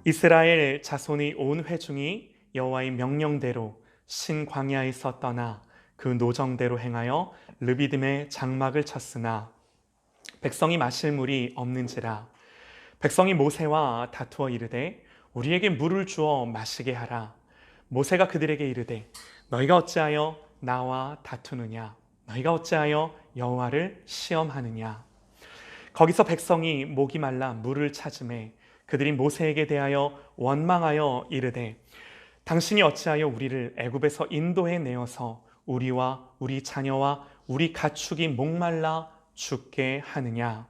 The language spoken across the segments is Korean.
이스라엘 자손의 온 회중이 여호와의 명령대로 신 광야에서 떠나 그 노정대로 행하여 르비딤의 장막을 쳤으나 백성이 마실 물이 없는지라. 백성이 모세와 다투어 이르되 우리에게 물을 주어 마시게 하라. 모세가 그들에게 이르되 너희가 어찌하여 나와 다투느냐? 너희가 어찌하여 여호와를 시험하느냐? 거기서 백성이 목이 말라 물을 찾으매 그들이 모세에게 대하여 원망하여 이르되 당신이 어찌하여 우리를 애굽에서 인도해 내어서 우리와 우리 자녀와 우리 가축이 목말라 죽게 하느냐?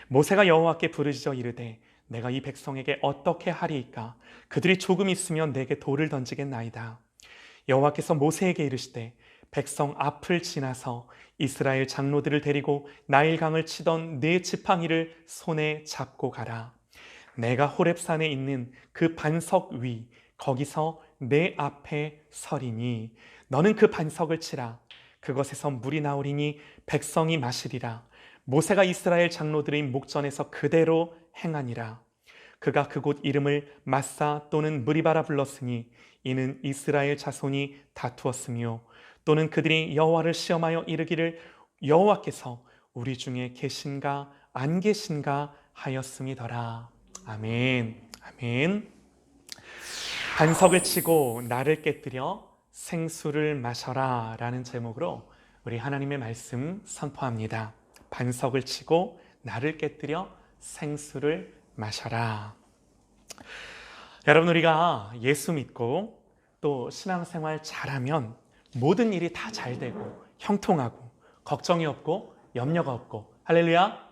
모세가 여호와께 부르짖어 이르되 내가 이 백성에게 어떻게 하리이까? 그들이 조금 있으면 내게 돌을 던지겠나이다. 여호와께서 모세에게 이르시되 백성 앞을 지나서 이스라엘 장로들을 데리고 나일강을 치던 네 지팡이를 손에 잡고 가라. 내가 호렙산에 있는 그 반석 위 거기서 내 앞에 서리니 너는 그 반석을 치라. 그것에서 물이 나오리니 백성이 마시리라. 모세가 이스라엘 장로들의 목전에서 그대로 행하니라. 그가 그곳 이름을 마사 또는 무리바라 불렀으니 이는 이스라엘 자손이 다투었으며 또는 그들이 여호와를 시험하여 이르기를 여호와께서 우리 중에 계신가 안 계신가 하였음이더라. 아멘. 아멘. 반석을 치고 나를 깨뜨려 생수를 마셔라 라는 제목으로 우리 하나님의 말씀 선포합니다. 반석을 치고 나를 깨뜨려 생수를 마셔라. 여러분, 우리가 예수 믿고 또 신앙생활 잘하면 모든 일이 다 잘 되고 형통하고 걱정이 없고 염려가 없고, 할렐루야?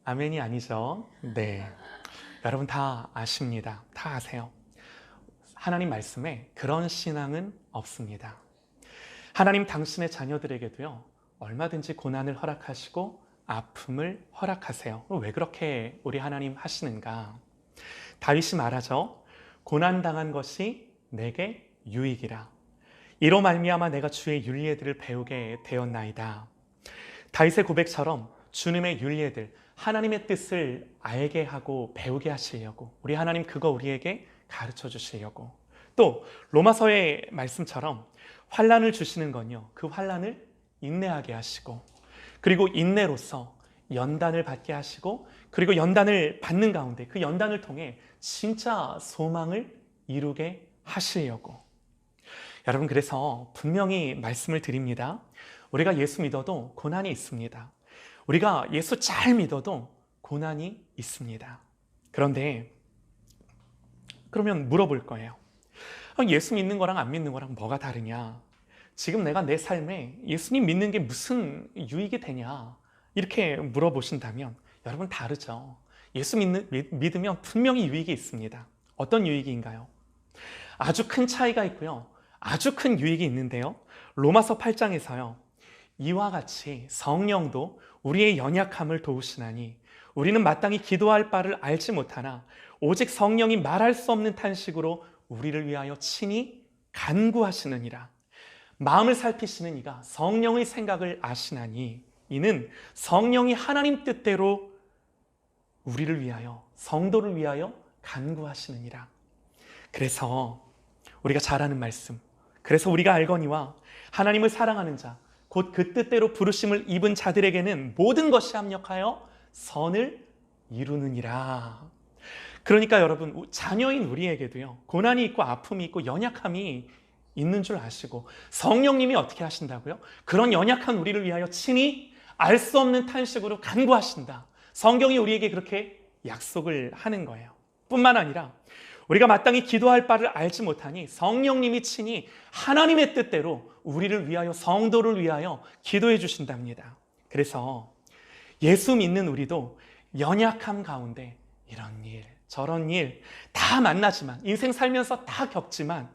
아멘이 아니죠. 네, 여러분 다 아십니다. 다 아세요. 하나님 말씀에 그런 신앙은 없습니다. 하나님 당신의 자녀들에게도요, 얼마든지 고난을 허락하시고 아픔을 허락하세요. 왜 그렇게 우리 하나님 하시는가? 다윗이 말하죠. 고난당한 것이 내게 유익이라. 이로 말미암아 내가 주의 윤례들을 배우게 되었나이다. 다윗의 고백처럼 주님의 윤례들, 하나님의 뜻을 알게 하고 배우게 하시려고, 우리 하나님 그거 우리에게 가르쳐 주시려고, 또 로마서의 말씀처럼 환난을 주시는 건요, 그 환난을 인내하게 하시고, 그리고 인내로서 연단을 받게 하시고, 그리고 연단을 받는 가운데 그 연단을 통해 진짜 소망을 이루게 하시려고. 여러분, 그래서 분명히 말씀을 드립니다. 우리가 예수 믿어도 고난이 있습니다. 우리가 예수 잘 믿어도 고난이 있습니다. 그런데 그러면 물어볼 거예요. 예수 믿는 거랑 안 믿는 거랑 뭐가 다르냐? 지금 내가 내 삶에 예수님 믿는 게 무슨 유익이 되냐? 이렇게 물어보신다면 여러분 다르죠. 예수 믿으면 분명히 유익이 있습니다. 어떤 유익인가요? 아주 큰 차이가 있고요. 아주 큰 유익이 있는데요. 로마서 8장에서요. 이와 같이 성령도 우리의 연약함을 도우시나니 우리는 마땅히 기도할 바를 알지 못하나 오직 성령이 말할 수 없는 탄식으로 우리를 위하여 친히 간구하시느니라. 마음을 살피시는 이가 성령의 생각을 아시나니 이는 성령이 하나님 뜻대로 우리를 위하여, 성도를 위하여 간구하시느니라. 그래서 우리가 잘 아는 말씀, 그래서 우리가 알거니와 하나님을 사랑하는 자, 곧 그 뜻대로 부르심을 입은 자들에게는 모든 것이 합력하여 선을 이루느니라. 그러니까 여러분, 자녀인 우리에게도요, 고난이 있고 아픔이 있고 연약함이 있는 줄 아시고 성령님이 어떻게 하신다고요? 그런 연약한 우리를 위하여 친히 알 수 없는 탄식으로 간구하신다. 성경이 우리에게 그렇게 약속을 하는 거예요. 뿐만 아니라 우리가 마땅히 기도할 바를 알지 못하니 성령님이 친히 하나님의 뜻대로 우리를 위하여, 성도를 위하여 기도해 주신답니다. 그래서 예수 믿는 우리도 연약함 가운데 이런 일, 저런 일 다 만나지만, 인생 살면서 다 겪지만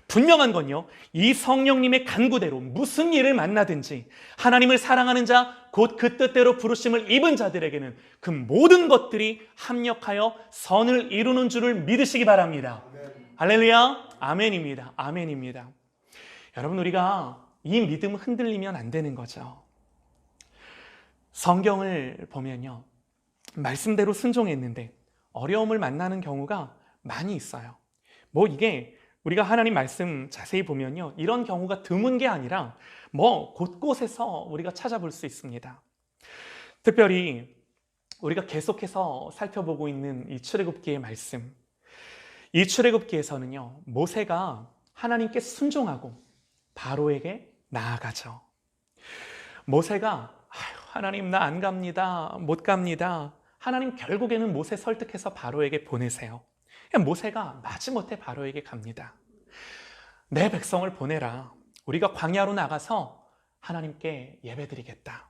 분명한 건요, 이 성령님의 간구대로 무슨 일을 만나든지 하나님을 사랑하는 자, 곧 그 뜻대로 부르심을 입은 자들에게는 그 모든 것들이 합력하여 선을 이루는 줄을 믿으시기 바랍니다. 아멘. 할렐루야. 아멘입니다. 아멘입니다. 여러분, 우리가 이 믿음 흔들리면 안 되는 거죠. 성경을 보면요, 말씀대로 순종했는데 어려움을 만나는 경우가 많이 있어요. 뭐 이게 우리가 하나님 말씀 자세히 보면요, 이런 경우가 드문 게 아니라 뭐 곳곳에서 우리가 찾아볼 수 있습니다. 특별히 우리가 계속해서 살펴보고 있는 이 출애굽기의 말씀, 이 출애굽기에서는요, 모세가 하나님께 순종하고 바로에게 나아가죠. 모세가 하나님 나 안 갑니다, 못 갑니다. 하나님 결국에는 모세 설득해서 바로에게 보내세요. 모세가 마지못해 바로에게 갑니다. 내 백성을 보내라. 우리가 광야로 나가서 하나님께 예배드리겠다.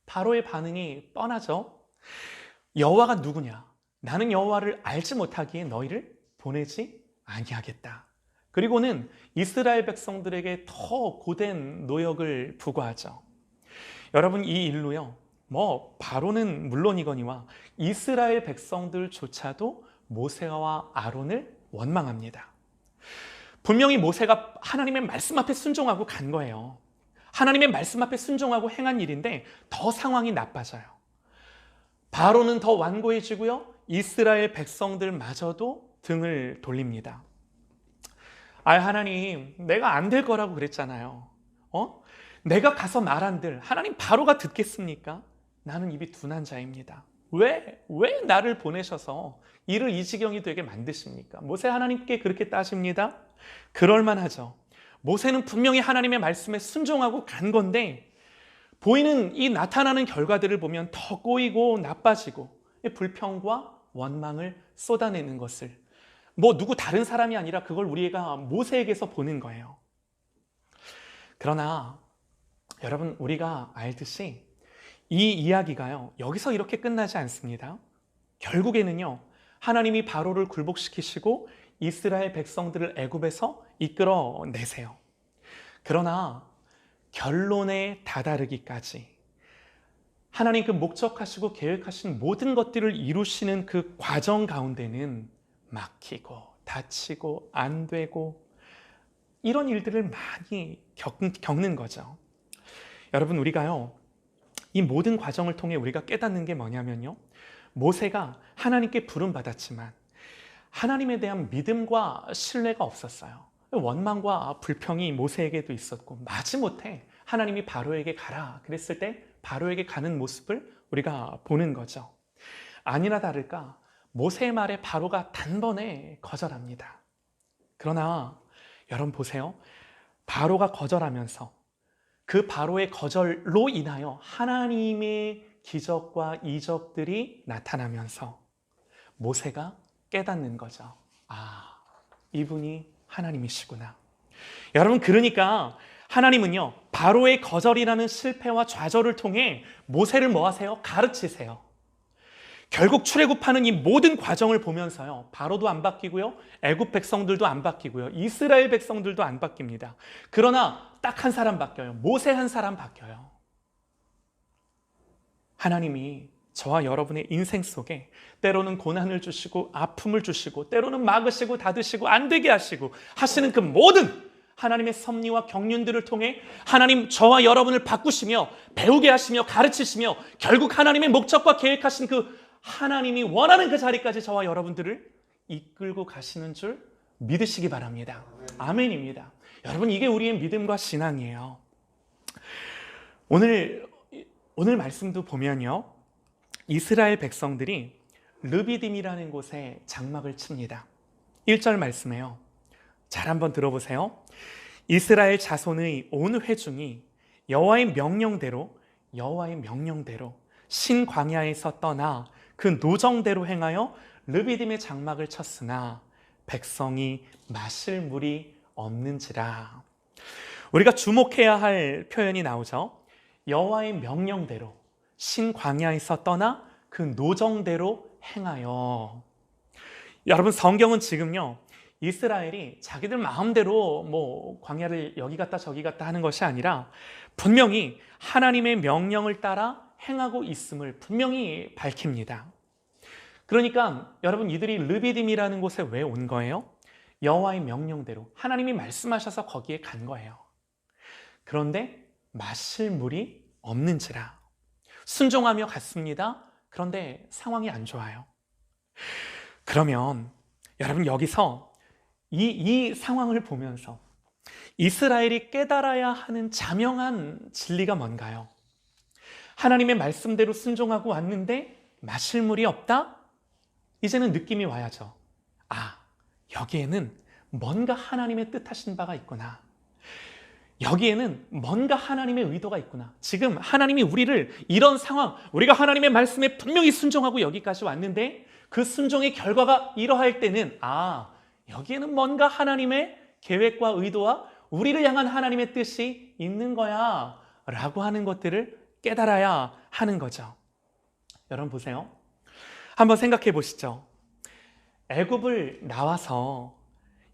바로의 반응이 뻔하죠. 여호와가 누구냐? 나는 여호와를 알지 못하기에 너희를 보내지 아니하겠다. 그리고는 이스라엘 백성들에게 더 고된 노역을 부과하죠. 여러분, 이 일로요, 뭐 바로는 물론이거니와 이스라엘 백성들조차도 모세와 아론을 원망합니다. 분명히 모세가 하나님의 말씀 앞에 순종하고 간 거예요. 하나님의 말씀 앞에 순종하고 행한 일인데 더 상황이 나빠져요. 바로는 더 완고해지고요, 이스라엘 백성들마저도 등을 돌립니다. 하나님, 내가 안 될 거라고 그랬잖아요. 내가 가서 말한들 하나님 바로가 듣겠습니까? 나는 입이 둔한 자입니다. 왜 나를 보내셔서 일을 이 지경이 되게 만드십니까? 모세 하나님께 그렇게 따집니다. 그럴만하죠. 모세는 분명히 하나님의 말씀에 순종하고 간 건데 보이는 이 나타나는 결과들을 보면 더 꼬이고 나빠지고 불평과 원망을 쏟아내는 것을 뭐 누구 다른 사람이 아니라 그걸 우리가 모세에게서 보는 거예요. 그러나 여러분, 우리가 알듯이 이 이야기가요, 여기서 이렇게 끝나지 않습니다. 결국에는요, 하나님이 바로를 굴복시키시고 이스라엘 백성들을 애굽에서 이끌어내세요. 그러나 결론에 다다르기까지 하나님 그 목적하시고 계획하신 모든 것들을 이루시는 그 과정 가운데는 막히고 다치고 안 되고 이런 일들을 많이 겪는 거죠. 여러분, 우리가요, 이 모든 과정을 통해 우리가 깨닫는 게 뭐냐면요, 모세가 하나님께 부름받았지만 하나님에 대한 믿음과 신뢰가 없었어요. 원망과 불평이 모세에게도 있었고 마지못해 하나님이 바로에게 가라 그랬을 때 바로에게 가는 모습을 우리가 보는 거죠. 아니나 다를까 모세의 말에 바로가 단번에 거절합니다. 그러나 여러분 보세요. 바로가 거절하면서 그 바로의 거절로 인하여 하나님의 기적과 이적들이 나타나면서 모세가 깨닫는 거죠. 이분이 하나님이시구나. 여러분, 그러니까 하나님은요, 바로의 거절이라는 실패와 좌절을 통해 모세를 뭐 하세요? 가르치세요. 결국 출애굽하는 이 모든 과정을 보면서요, 바로도 안 바뀌고요, 애굽 백성들도 안 바뀌고요, 이스라엘 백성들도 안 바뀝니다. 그러나 딱 한 사람 바뀌어요. 모세 한 사람 바뀌어요. 하나님이 저와 여러분의 인생 속에 때로는 고난을 주시고 아픔을 주시고 때로는 막으시고 닫으시고 안 되게 하시는 그 모든 하나님의 섭리와 경륜들을 통해 하나님 저와 여러분을 바꾸시며 배우게 하시며 가르치시며 결국 하나님의 목적과 계획하신 그 하나님이 원하는 그 자리까지 저와 여러분들을 이끌고 가시는 줄 믿으시기 바랍니다. 아멘입니다. 여러분, 이게 우리의 믿음과 신앙이에요. 오늘 말씀도 보면요, 이스라엘 백성들이 르비딤이라는 곳에 장막을 칩니다. 1절 말씀에요. 잘 한번 들어보세요. 이스라엘 자손의 온 회중이 여호와의 명령대로 신광야에서 떠나 그 노정대로 행하여 르비딤의 장막을 쳤으나 백성이 마실 물이 없는지라. 우리가 주목해야 할 표현이 나오죠. 여호와의 명령대로 신광야에서 떠나 그 노정대로 행하여. 여러분, 성경은 지금요, 이스라엘이 자기들 마음대로 뭐 광야를 여기 갔다 저기 갔다 하는 것이 아니라 분명히 하나님의 명령을 따라 행하고 있음을 분명히 밝힙니다. 그러니까 여러분, 이들이 르비딤이라는 곳에 왜 온 거예요? 여호와의 명령대로 하나님이 말씀하셔서 거기에 간 거예요. 그런데 마실 물이 없는지라. 순종하며 갔습니다. 그런데 상황이 안 좋아요. 그러면 여러분 여기서 이 상황을 보면서 이스라엘이 깨달아야 하는 자명한 진리가 뭔가요? 하나님의 말씀대로 순종하고 왔는데 마실 물이 없다? 이제는 느낌이 와야죠. 아, 여기에는 뭔가 하나님의 뜻하신 바가 있구나. 여기에는 뭔가 하나님의 의도가 있구나. 지금 하나님이 우리를 이런 상황, 우리가 하나님의 말씀에 분명히 순종하고 여기까지 왔는데 그 순종의 결과가 이러할 때는 여기에는 뭔가 하나님의 계획과 의도와 우리를 향한 하나님의 뜻이 있는 거야 라고 하는 것들을 깨달아야 하는 거죠. 여러분 보세요. 한번 생각해 보시죠. 애굽을 나와서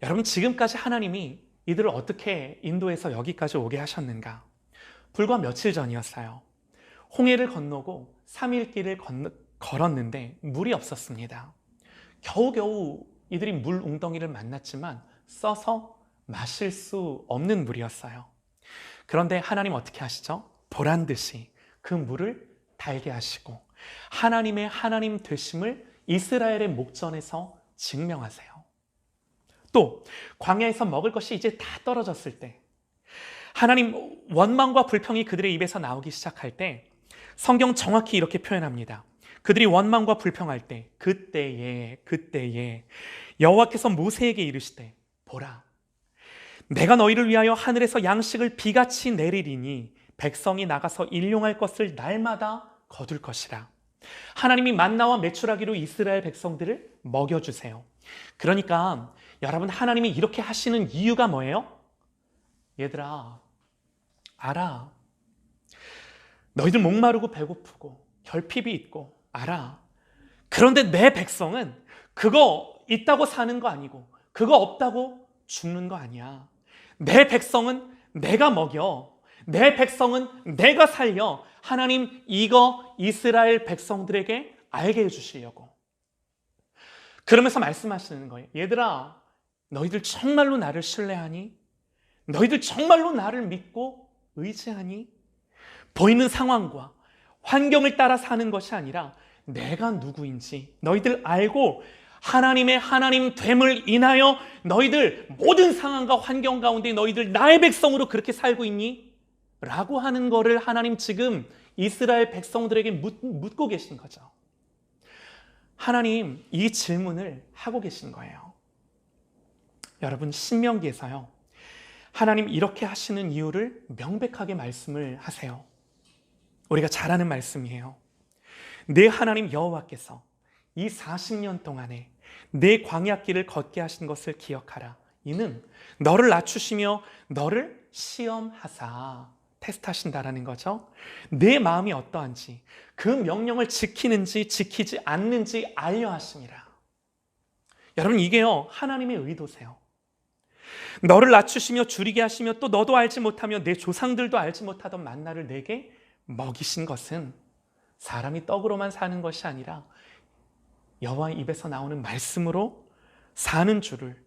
여러분 지금까지 하나님이 이들을 어떻게 인도해서 여기까지 오게 하셨는가? 불과 며칠 전이었어요. 홍해를 건너고 3일 길을 걸었는데 물이 없었습니다. 겨우겨우 이들이 물 웅덩이를 만났지만 써서 마실 수 없는 물이었어요. 그런데 하나님 어떻게 하시죠? 보란 듯이 그 물을 달게 하시고 하나님의 하나님 되심을 이스라엘의 목전에서 증명하세요. 또 광야에서 먹을 것이 이제 다 떨어졌을 때 하나님 원망과 불평이 그들의 입에서 나오기 시작할 때 성경 정확히 이렇게 표현합니다. 그들이 원망과 불평할 때 그때에 여호와께서 모세에게 이르시되 보라 내가 너희를 위하여 하늘에서 양식을 비같이 내리리니 백성이 나가서 일용할 것을 날마다 거둘 것이라. 하나님이 만나와 메추라기로 이스라엘 백성들을 먹여주세요. 그러니까 여러분 하나님이 이렇게 하시는 이유가 뭐예요? 얘들아 알아. 너희들 목마르고 배고프고 결핍이 있고 알아. 그런데 내 백성은 그거 있다고 사는 거 아니고 그거 없다고 죽는 거 아니야. 내 백성은 내가 먹여. 내 백성은 내가 살려. 하나님 이거 이스라엘 백성들에게 알게 해주시려고. 그러면서 말씀하시는 거예요. 얘들아 너희들 정말로 나를 신뢰하니? 너희들 정말로 나를 믿고 의지하니? 보이는 상황과 환경을 따라 사는 것이 아니라 내가 누구인지 너희들 알고 하나님의 하나님 됨을 인하여 너희들 모든 상황과 환경 가운데 너희들 나의 백성으로 그렇게 살고 있니? 라고 하는 거를 하나님 지금 이스라엘 백성들에게 묻고 계신 거죠. 하나님 이 질문을 하고 계신 거예요. 여러분 신명기에서요 하나님 이렇게 하시는 이유를 명백하게 말씀을 하세요. 우리가 잘 아는 말씀이에요. 내 하나님 여호와께서 이 40년 동안에 내 광야길을 걷게 하신 것을 기억하라. 이는 너를 낮추시며 너를 시험하사 테스트하신다라는 거죠. 내 마음이 어떠한지 그 명령을 지키는지 지키지 않는지 알려 하심이라. 여러분 이게요 하나님의 의도세요. 너를 낮추시며 줄이게 하시며 또 너도 알지 못하며 내 조상들도 알지 못하던 만나를 내게 먹이신 것은 사람이 떡으로만 사는 것이 아니라 여호와의 입에서 나오는 말씀으로 사는 줄을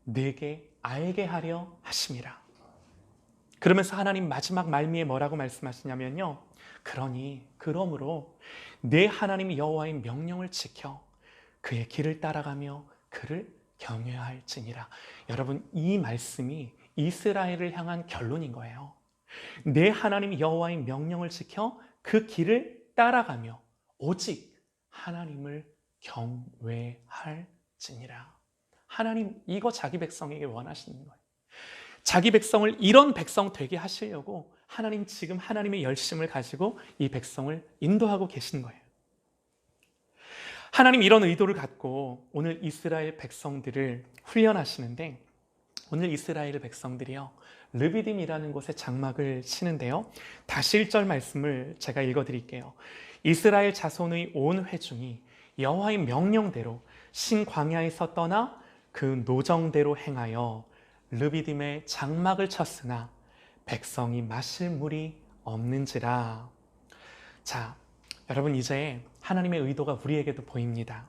내게 알게 하려 하심이라. 그러면서 하나님 마지막 말미에 뭐라고 말씀하시냐면요 그러므로 내 하나님 여호와의 명령을 지켜 그의 길을 따라가며 그를 경외할지니라. 여러분 이 말씀이 이스라엘을 향한 결론인 거예요. 내 하나님 여호와의 명령을 지켜 그 길을 따라가며 오직 하나님을 경외할지니라. 하나님 이거 자기 백성에게 원하시는 거예요. 자기 백성을 이런 백성 되게 하시려고 하나님 지금 하나님의 열심을 가지고 이 백성을 인도하고 계신 거예요. 하나님 이런 의도를 갖고 오늘 이스라엘 백성들을 훈련하시는데 오늘 이스라엘 백성들이요 르비딤이라는 곳에 장막을 치는데요 다시 1절 말씀을 제가 읽어드릴게요. 이스라엘 자손의 온 회중이 여호와의 명령대로 신광야에서 떠나 그 노정대로 행하여 르비딤에 장막을 쳤으나 백성이 마실 물이 없는지라. 자, 여러분 이제 하나님의 의도가 우리에게도 보입니다.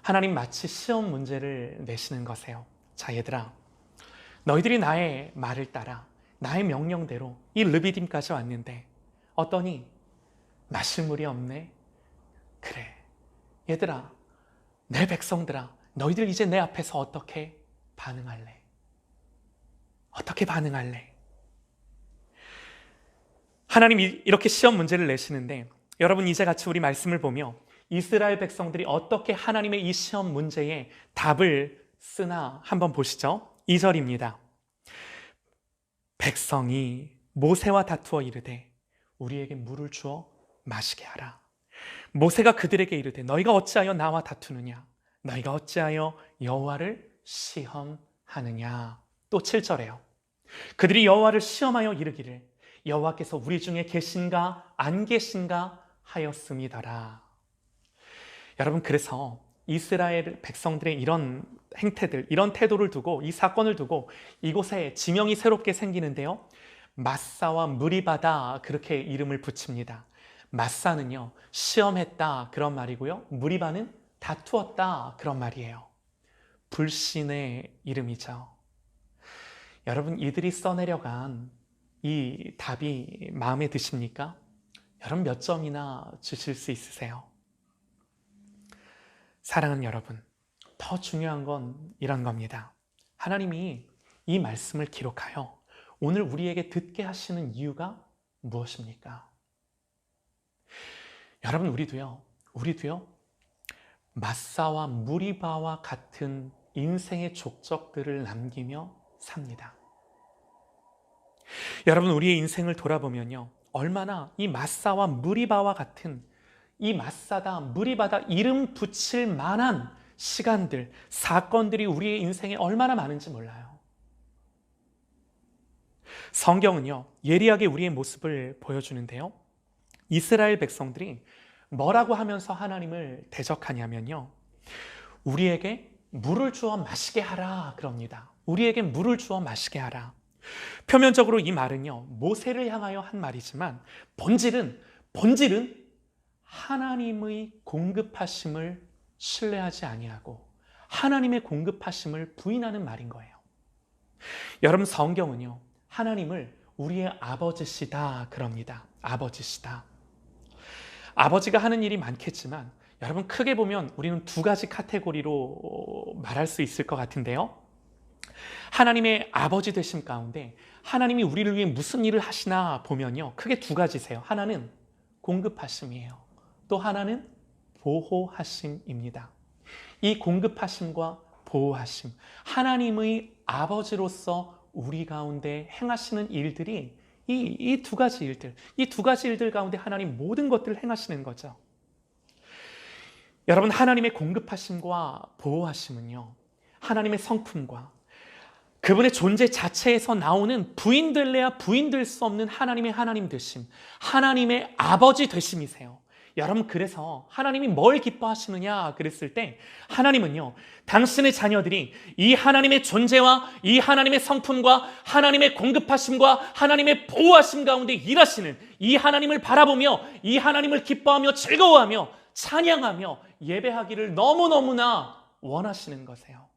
하나님 마치 시험 문제를 내시는 거세요. 자, 얘들아 너희들이 나의 말을 따라 나의 명령대로 이 르비딤까지 왔는데 어떠니? 마실 물이 없네? 그래 얘들아 내 백성들아, 너희들 이제 내 앞에서 어떻게 반응할래? 어떻게 반응할래? 하나님이 이렇게 시험 문제를 내시는데 여러분 이제 같이 우리 말씀을 보며 이스라엘 백성들이 어떻게 하나님의 이 시험 문제에 답을 쓰나 한번 보시죠. 2절입니다. 백성이 모세와 다투어 이르되 우리에게 물을 주어 마시게 하라. 모세가 그들에게 이르되 너희가 어찌하여 나와 다투느냐? 너희가 어찌하여 여호와를 시험하느냐? 또 7절에요. 그들이 여호와를 시험하여 이르기를 여호와께서 우리 중에 계신가 안 계신가 하였음이더라. 여러분, 그래서 이스라엘 백성들의 이런 행태들, 이런 태도를 두고, 이 사건을 두고 이곳에 지명이 새롭게 생기는데요, 마사와 무리바다, 그렇게 이름을 붙입니다. 마사는요 시험했다 그런 말이고요, 무리바는 다투었다 그런 말이에요. 불신의 이름이죠. 여러분, 이들이 써내려간 이 답이 마음에 드십니까? 여러분, 몇 점이나 주실 수 있으세요? 사랑하는 여러분, 더 중요한 건 이런 겁니다. 하나님이 이 말씀을 기록하여 오늘 우리에게 듣게 하시는 이유가 무엇입니까? 여러분, 우리도요 마사와 무리바와 같은 인생의 족적들을 남기며 삽니다. 여러분, 우리의 인생을 돌아보면요, 얼마나 이 마사와 무리바와 같은, 이 마사다 무리바다 이름 붙일 만한 시간들, 사건들이 우리의 인생에 얼마나 많은지 몰라요. 성경은요 예리하게 우리의 모습을 보여주는데요, 이스라엘 백성들이 뭐라고 하면서 하나님을 대적하냐면요, 우리에게 물을 주어 마시게 하라 그럽니다. 우리에게 물을 주어 마시게 하라. 표면적으로 이 말은요 모세를 향하여 한 말이지만 본질은 하나님의 공급하심을 신뢰하지 아니하고 하나님의 공급하심을 부인하는 말인 거예요. 여러분, 성경은요 하나님을 우리의 아버지시다 그럽니다. 아버지시다. 아버지가 하는 일이 많겠지만 여러분, 크게 보면 우리는 두 가지 카테고리로 말할 수 있을 것 같은데요, 하나님의 아버지 되심 가운데 하나님이 우리를 위해 무슨 일을 하시나 보면요, 크게 두 가지세요. 하나는 공급하심이에요. 또 하나는 보호하심입니다. 이 공급하심과 보호하심, 하나님의 아버지로서 우리 가운데 행하시는 일들이 이 두 가지 일들 가운데 하나님 모든 것들을 행하시는 거죠. 여러분, 하나님의 공급하심과 보호하심은요 하나님의 성품과 그분의 존재 자체에서 나오는 부인될래야 부인될 수 없는 하나님의 하나님 되심, 하나님의 아버지 되심이세요. 여러분, 그래서 하나님이 뭘 기뻐하시느냐 그랬을 때 하나님은요 당신의 자녀들이 이 하나님의 존재와 이 하나님의 성품과 하나님의 공급하심과 하나님의 보호하심 가운데 일하시는 이 하나님을 바라보며 이 하나님을 기뻐하며 즐거워하며 찬양하며 예배하기를 너무너무나 원하시는 거세요.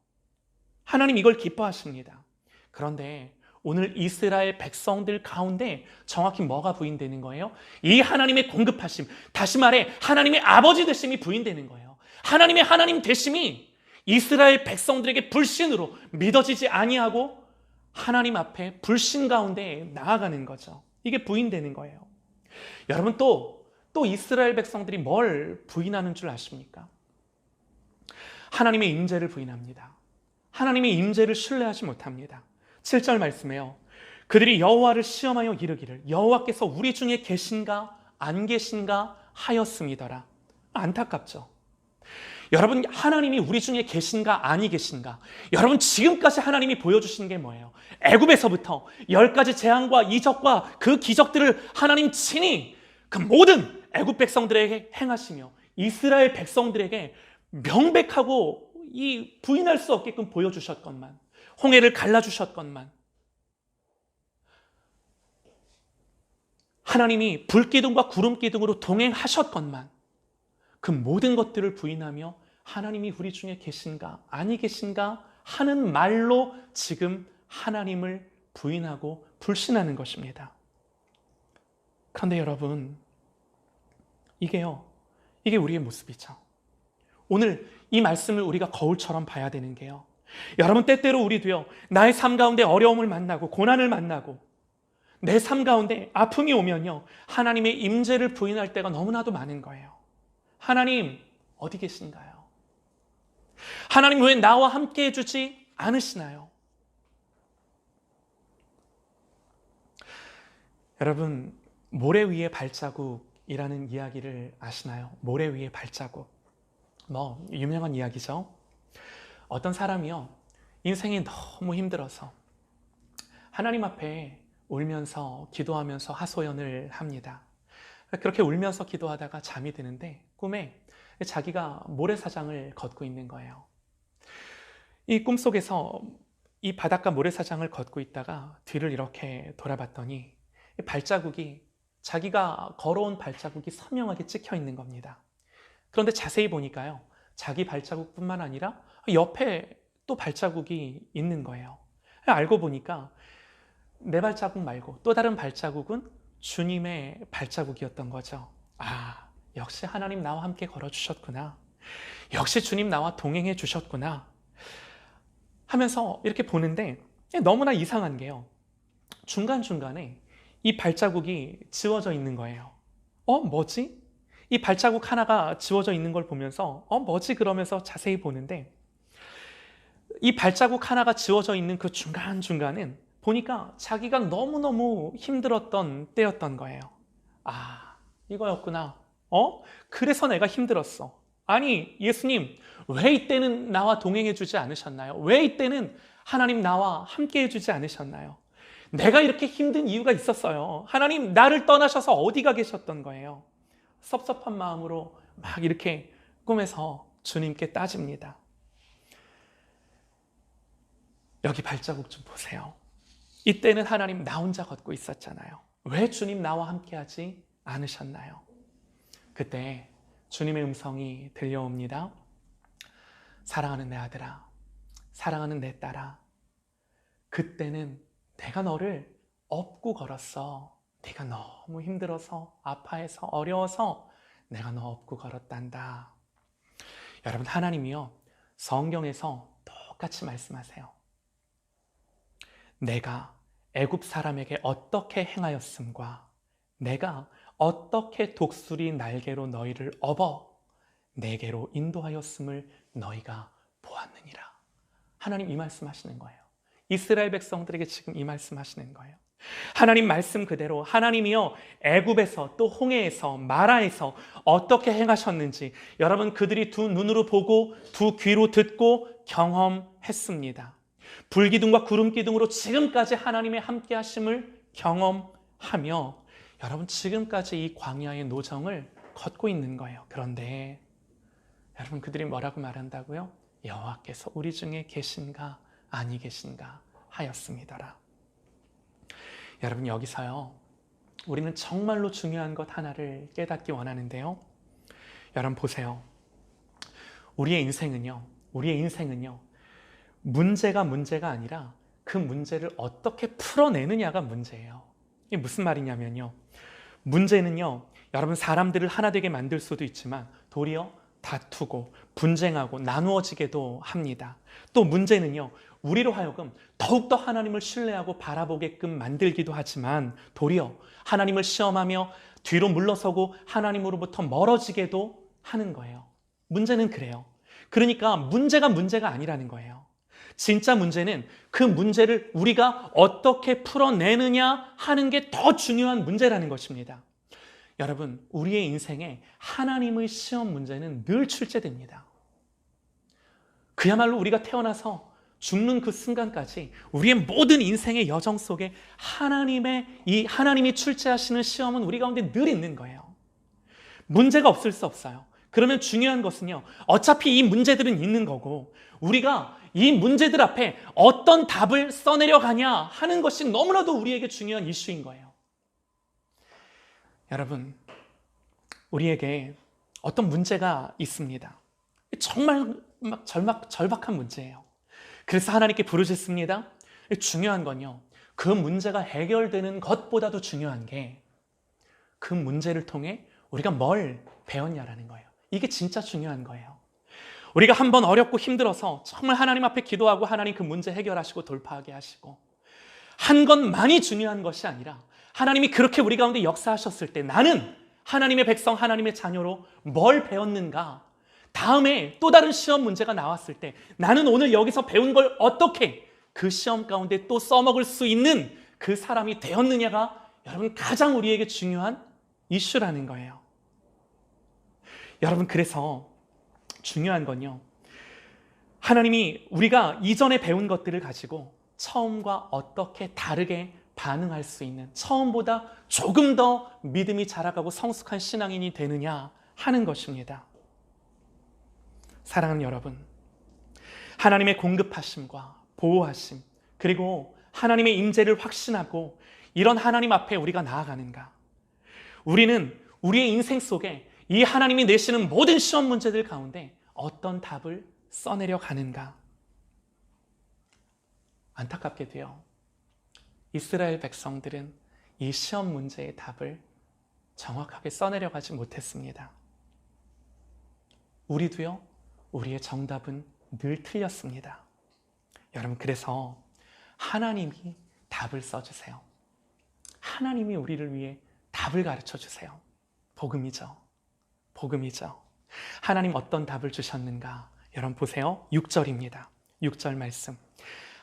하나님 이걸 기뻐하십니다. 그런데 오늘 이스라엘 백성들 가운데 정확히 뭐가 부인되는 거예요? 이 하나님의 공급하심, 다시 말해 하나님의 아버지 되심이 부인되는 거예요. 하나님의 하나님 되심이 이스라엘 백성들에게 불신으로 믿어지지 아니하고 하나님 앞에 불신 가운데 나아가는 거죠. 이게 부인되는 거예요. 여러분, 또 이스라엘 백성들이 뭘 부인하는 줄 아십니까? 하나님의 임재를 부인합니다. 하나님의 임재를 신뢰하지 못합니다. 7절 말씀에요, 그들이 여호와를 시험하여 이르기를 여호와께서 우리 중에 계신가 안 계신가 하였음이더라. 안타깝죠. 여러분, 하나님이 우리 중에 계신가 아니 계신가, 여러분 지금까지 하나님이 보여주신 게 뭐예요? 애굽에서부터 10가지 재앙과 이적과 그 기적들을 하나님 친히 그 모든 애굽 백성들에게 행하시며 이스라엘 백성들에게 명백하고 이 부인할 수 없게끔 보여주셨건만, 홍해를 갈라주셨건만, 하나님이 불기둥과 구름기둥으로 동행하셨건만, 그 모든 것들을 부인하며 하나님이 우리 중에 계신가 아니 계신가 하는 말로 지금 하나님을 부인하고 불신하는 것입니다. 그런데 여러분, 이게 우리의 모습이죠. 오늘 이 말씀을 우리가 거울처럼 봐야 되는 게요. 여러분, 때때로 우리도요, 나의 삶 가운데 어려움을 만나고 고난을 만나고 내 삶 가운데 아픔이 오면요, 하나님의 임재를 부인할 때가 너무나도 많은 거예요. 하나님 어디 계신가요? 하나님 왜 나와 함께 해주지 않으시나요? 여러분, 모래 위의 발자국이라는 이야기를 아시나요? 모래 위의 발자국. 유명한 이야기죠. 어떤 사람이요, 인생이 너무 힘들어서 하나님 앞에 울면서 기도하면서 하소연을 합니다. 그렇게 울면서 기도하다가 잠이 드는데 꿈에 자기가 모래사장을 걷고 있는 거예요. 이 꿈속에서 이 바닷가 모래사장을 걷고 있다가 뒤를 이렇게 돌아봤더니 발자국이, 자기가 걸어온 발자국이 선명하게 찍혀 있는 겁니다. 그런데 자세히 보니까요, 자기 발자국뿐만 아니라 옆에 또 발자국이 있는 거예요. 알고 보니까 내 발자국 말고 또 다른 발자국은 주님의 발자국이었던 거죠. 아, 역시 하나님 나와 함께 걸어주셨구나. 역시 주님 나와 동행해 주셨구나 하면서 이렇게 보는데 너무나 이상한 게요, 중간중간에 이 발자국이 지워져 있는 거예요. 뭐지? 이 발자국 하나가 지워져 있는 걸 보면서 뭐지? 그러면서 자세히 보는데 이 발자국 하나가 지워져 있는 그 중간중간은 보니까 자기가 너무너무 힘들었던 때였던 거예요. 아, 이거였구나. 그래서 내가 힘들었어. 아니, 예수님, 왜 이때는 나와 동행해 주지 않으셨나요? 왜 이때는 하나님 나와 함께 해주지 않으셨나요? 내가 이렇게 힘든 이유가 있었어요. 하나님, 나를 떠나셔서 어디가 계셨던 거예요? 섭섭한 마음으로 막 이렇게 꿈에서 주님께 따집니다. 여기 발자국 좀 보세요. 이때는 하나님 나 혼자 걷고 있었잖아요. 왜 주님 나와 함께하지 않으셨나요? 그때 주님의 음성이 들려옵니다. 사랑하는 내 아들아, 사랑하는 내 딸아, 그때는 내가 너를 업고 걸었어. 네가 너무 힘들어서 아파해서 어려워서 내가 너 업고 걸었단다. 여러분, 하나님이요, 성경에서 똑같이 말씀하세요. 내가 애굽 사람에게 어떻게 행하였음과 내가 어떻게 독수리 날개로 너희를 업어 내게로 인도하였음을 너희가 보았느니라. 하나님 이 말씀하시는 거예요. 이스라엘 백성들에게 지금 이 말씀하시는 거예요. 하나님 말씀 그대로 하나님이요, 애굽에서 또 홍해에서 마라에서 어떻게 행하셨는지 여러분, 그들이 두 눈으로 보고 두 귀로 듣고 경험했습니다. 불기둥과 구름기둥으로 지금까지 하나님의 함께하심을 경험하며 여러분, 지금까지 이 광야의 노정을 걷고 있는 거예요. 그런데 여러분, 그들이 뭐라고 말한다고요? 여호와께서 우리 중에 계신가 아니 계신가 하였습니다라. 여러분, 여기서요, 우리는 정말로 중요한 것 하나를 깨닫기 원하는데요, 여러분 보세요. 우리의 인생은요 문제가 아니라 그 문제를 어떻게 풀어내느냐가 문제예요. 이게 무슨 말이냐면요, 문제는요, 여러분 사람들을 하나 되게 만들 수도 있지만 도리어 다투고 분쟁하고 나누어지게도 합니다. 또 문제는요, 우리로 하여금 더욱더 하나님을 신뢰하고 바라보게끔 만들기도 하지만 도리어 하나님을 시험하며 뒤로 물러서고 하나님으로부터 멀어지게도 하는 거예요. 문제는 그래요. 그러니까 문제가 아니라는 거예요. 진짜 문제는 그 문제를 우리가 어떻게 풀어내느냐 하는 게 더 중요한 문제라는 것입니다. 여러분, 우리의 인생에 하나님의 시험 문제는 늘 출제됩니다. 그야말로 우리가 태어나서 죽는 그 순간까지 우리의 모든 인생의 여정 속에 하나님이 출제하시는 시험은 우리 가운데 늘 있는 거예요. 문제가 없을 수 없어요. 그러면 중요한 것은요, 어차피 이 문제들은 있는 거고 우리가 이 문제들 앞에 어떤 답을 써내려 가냐 하는 것이 너무나도 우리에게 중요한 이슈인 거예요. 여러분, 우리에게 어떤 문제가 있습니다. 정말 막 절박한 문제예요. 그래서 하나님께 부르짖습니다. 중요한 건요, 그 문제가 해결되는 것보다도 중요한 게 그 문제를 통해 우리가 뭘 배웠냐라는 거예요. 이게 진짜 중요한 거예요. 우리가 한번 어렵고 힘들어서 정말 하나님 앞에 기도하고 하나님 그 문제 해결하시고 돌파하게 하시고, 한 것만이 중요한 것이 아니라 하나님이 그렇게 우리 가운데 역사하셨을 때 나는 하나님의 백성, 하나님의 자녀로 뭘 배웠는가? 다음에 또 다른 시험 문제가 나왔을 때 나는 오늘 여기서 배운 걸 어떻게 그 시험 가운데 또 써먹을 수 있는 그 사람이 되었느냐가 여러분 가장 우리에게 중요한 이슈라는 거예요. 여러분, 그래서 중요한 건요, 하나님이 우리가 이전에 배운 것들을 가지고 처음과 어떻게 다르게 반응할 수 있는, 처음보다 조금 더 믿음이 자라가고 성숙한 신앙인이 되느냐 하는 것입니다. 사랑하는 여러분, 하나님의 공급하심과 보호하심, 그리고 하나님의 임재를 확신하고 이런 하나님 앞에 우리가 나아가는가? 우리는 우리의 인생 속에 이 하나님이 내시는 모든 시험 문제들 가운데 어떤 답을 써내려 가는가? 안타깝게도요, 이스라엘 백성들은 이 시험 문제의 답을 정확하게 써내려가지 못했습니다. 우리도요, 우리의 정답은 늘 틀렸습니다. 여러분, 그래서 하나님이 답을 써주세요. 하나님이 우리를 위해 답을 가르쳐 주세요. 복음이죠. 복음이죠. 하나님 어떤 답을 주셨는가? 여러분 보세요. 6절입니다. 6절 말씀.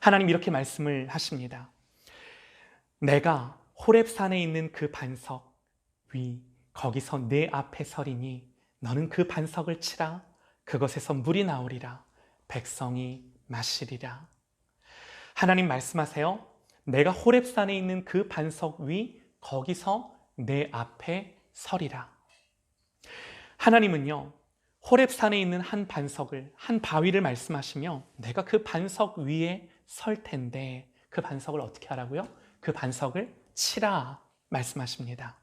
하나님 이렇게 말씀을 하십니다. 내가 호렙산에 있는 그 반석 위 거기서 내 앞에 서리니 너는 그 반석을 치라. 그것에서 물이 나오리라. 백성이 마시리라. 하나님 말씀하세요. 내가 호렙산에 있는 그 반석 위 거기서 내 앞에 서리라. 하나님은요, 호렙산에 있는 한 반석을, 한 바위를 말씀하시며 내가 그 반석 위에 설 텐데 그 반석을 어떻게 하라고요? 그 반석을 치라 말씀하십니다.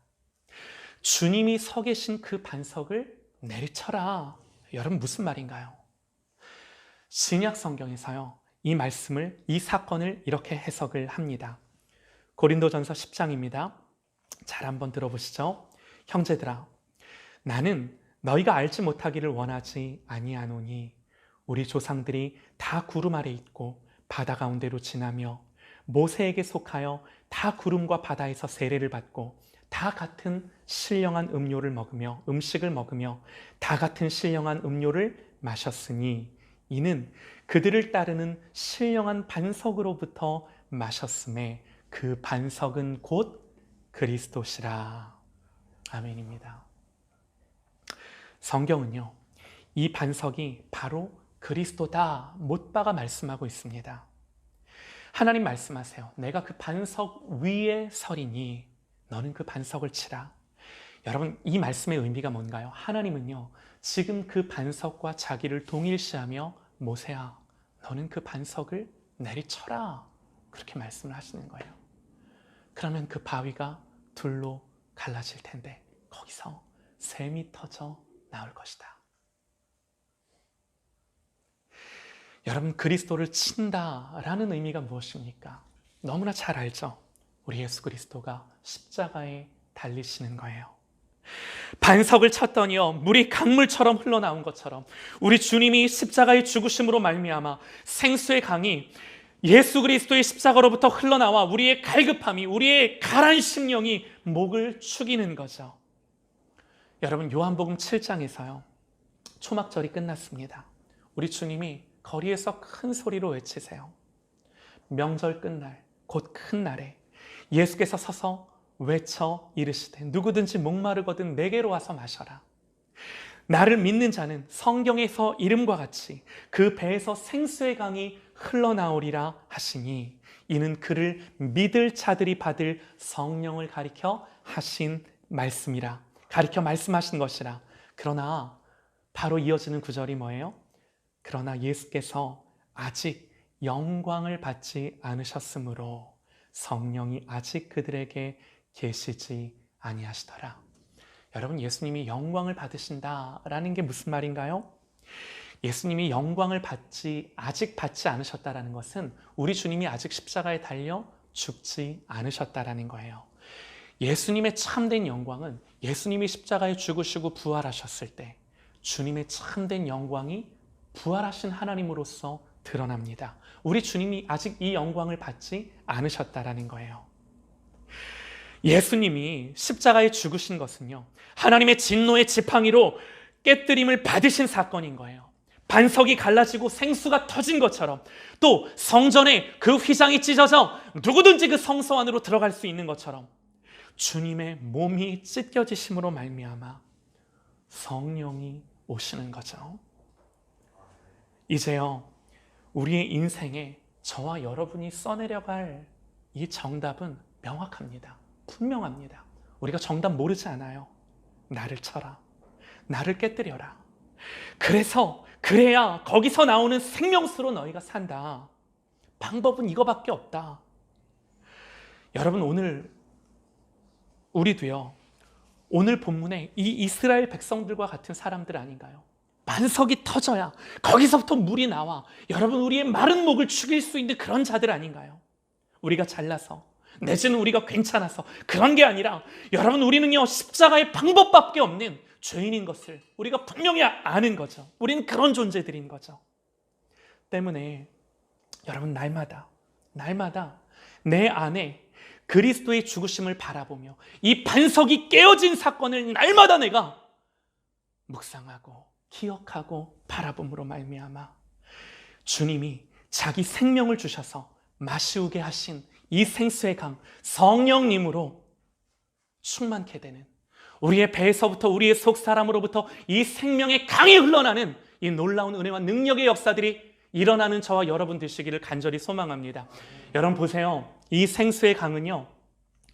주님이 서 계신 그 반석을 내리쳐라. 여러분 무슨 말인가요? 신약 성경에서요, 이 말씀을, 이 사건을 이렇게 해석을 합니다. 고린도전서 10장입니다. 잘 한번 들어보시죠. 형제들아, 나는 너희가 알지 못하기를 원하지 아니하노니 우리 조상들이 다 구름 아래 있고 바다 가운데로 지나며 모세에게 속하여 다 구름과 바다에서 세례를 받고 다 같은 신령한 음식을 먹으며 다 같은 신령한 음료를 마셨으니 이는 그들을 따르는 신령한 반석으로부터 마셨음에 그 반석은 곧 그리스도시라. 아멘입니다. 성경은요, 이 반석이 바로 그리스도다 못 박아 말씀하고 있습니다. 하나님 말씀하세요. 내가 그 반석 위에 서리니 너는 그 반석을 치라. 여러분, 이 말씀의 의미가 뭔가요? 하나님은요, 지금 그 반석과 자기를 동일시하며 모세야, 너는 그 반석을 내리쳐라. 그렇게 말씀을 하시는 거예요. 그러면 그 바위가 둘로 갈라질 텐데 거기서 샘이 터져 나올 것이다. 여러분, 그리스도를 친다라는 의미가 무엇입니까? 너무나 잘 알죠. 우리 예수 그리스도가 십자가에 달리시는 거예요. 반석을 쳤더니요, 물이 강물처럼 흘러나온 것처럼 우리 주님이 십자가의 죽으심으로 말미암아 생수의 강이 예수 그리스도의 십자가로부터 흘러나와 우리의 갈급함이, 우리의 가란 심령이 목을 축이는 거죠. 여러분, 요한복음 7장에서요, 초막절이 끝났습니다. 우리 주님이 거리에서 큰 소리로 외치세요. 명절 끝날, 곧 큰 날에 예수께서 서서 외쳐 이르시되 누구든지 목마르거든 내게로 와서 마셔라. 나를 믿는 자는 성경에서 이름과 같이 그 배에서 생수의 강이 흘러나오리라 하시니 이는 그를 믿을 자들이 받을 성령을 가리켜 하신 말씀이라. 가리켜 말씀하신 것이라. 그러나 바로 이어지는 구절이 뭐예요? 그러나 예수께서 아직 영광을 받지 않으셨으므로 성령이 아직 그들에게 계시지 아니하시더라. 여러분, 예수님이 영광을 받으신다라는 게 무슨 말인가요? 예수님이 영광을 아직 받지 않으셨다라는 것은 우리 주님이 아직 십자가에 달려 죽지 않으셨다라는 거예요. 예수님의 참된 영광은 예수님이 십자가에 죽으시고 부활하셨을 때 주님의 참된 영광이 부활하신 하나님으로서 드러납니다. 우리 주님이 아직 이 영광을 받지 않으셨다라는 거예요. 예수님이 십자가에 죽으신 것은요, 하나님의 진노의 지팡이로 깨뜨림을 받으신 사건인 거예요. 반석이 갈라지고 생수가 터진 것처럼, 또 성전에 그 휘장이 찢어져 누구든지 그 성소 안으로 들어갈 수 있는 것처럼 주님의 몸이 찢겨지심으로 말미암아 성령이 오시는 거죠. 이제요, 우리의 인생에 저와 여러분이 써내려갈 이 정답은 명확합니다. 분명합니다. 우리가 정답 모르지 않아요. 나를 쳐라. 나를 깨뜨려라. 그래야 거기서 나오는 생명수로 너희가 산다. 방법은 이거밖에 없다. 여러분, 오늘 우리도요, 오늘 본문에 이 이스라엘 백성들과 같은 사람들 아닌가요? 반석이 터져야 거기서부터 물이 나와 여러분, 우리의 마른 목을 죽일 수 있는 그런 자들 아닌가요? 우리가 잘나서, 내지는 우리가 괜찮아서 그런 게 아니라, 여러분, 우리는요, 십자가의 방법밖에 없는 죄인인 것을 우리가 분명히 아는 거죠. 우리는 그런 존재들인 거죠. 때문에 여러분, 날마다 내 안에 그리스도의 죽으심을 바라보며 이 반석이 깨어진 사건을 날마다 내가 묵상하고 기억하고 바라봄으로 말미암아 주님이 자기 생명을 주셔서 마시우게 하신 이 생수의 강 성령님으로 충만케 되는, 우리의 배에서부터, 우리의 속 사람으로부터 이 생명의 강이 흘러나는 이 놀라운 은혜와 능력의 역사들이 일어나는 저와 여러분 되시기를 간절히 소망합니다. 여러분 보세요. 이 생수의 강은요,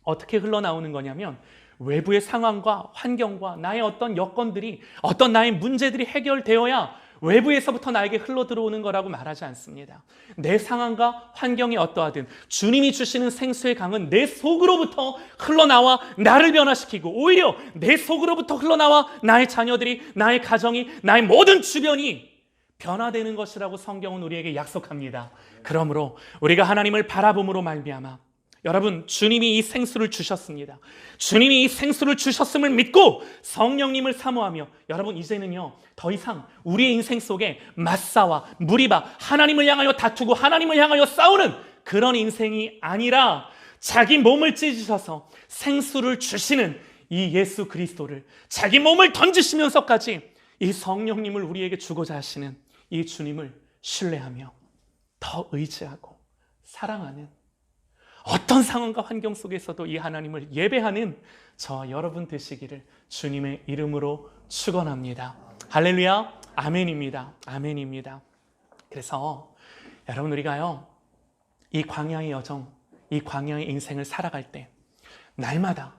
어떻게 흘러나오는 거냐면, 외부의 상황과 환경과 나의 어떤 여건들이, 어떤 나의 문제들이 해결되어야 외부에서부터 나에게 흘러들어오는 거라고 말하지 않습니다. 내 상황과 환경이 어떠하든 주님이 주시는 생수의 강은 내 속으로부터 흘러나와 나를 변화시키고, 오히려 내 속으로부터 흘러나와 나의 자녀들이, 나의 가정이, 나의 모든 주변이 변화되는 것이라고 성경은 우리에게 약속합니다. 그러므로 우리가 하나님을 바라봄으로 말미암아, 여러분, 주님이 이 생수를 주셨습니다. 주님이 이 생수를 주셨음을 믿고 성령님을 사모하며, 여러분, 이제는요, 더 이상 우리의 인생 속에 맞싸와 무리바, 하나님을 향하여 다투고 하나님을 향하여 싸우는 그런 인생이 아니라, 자기 몸을 찢으셔서 생수를 주시는 이 예수 그리스도를, 자기 몸을 던지시면서까지 이 성령님을 우리에게 주고자 하시는 이 주님을 신뢰하며 더 의지하고 사랑하는, 어떤 상황과 환경 속에서도 이 하나님을 예배하는 저와 여러분 되시기를 주님의 이름으로 축원합니다. 할렐루야. 아멘입니다. 아멘입니다. 그래서 여러분, 우리가요, 이 광야의 여정, 이 광야의 인생을 살아갈 때 날마다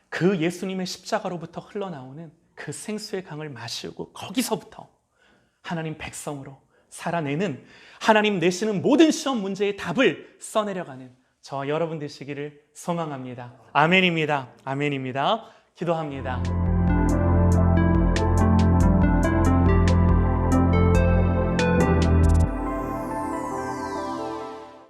그 예수님의 십자가로부터 흘러나오는 그 생수의 강을 마시고, 거기서부터 하나님 백성으로 살아내는, 하나님 내시는 모든 시험 문제의 답을 써내려가는 저와 여러분 되시기를 소망합니다. 아멘입니다. 아멘입니다. 기도합니다.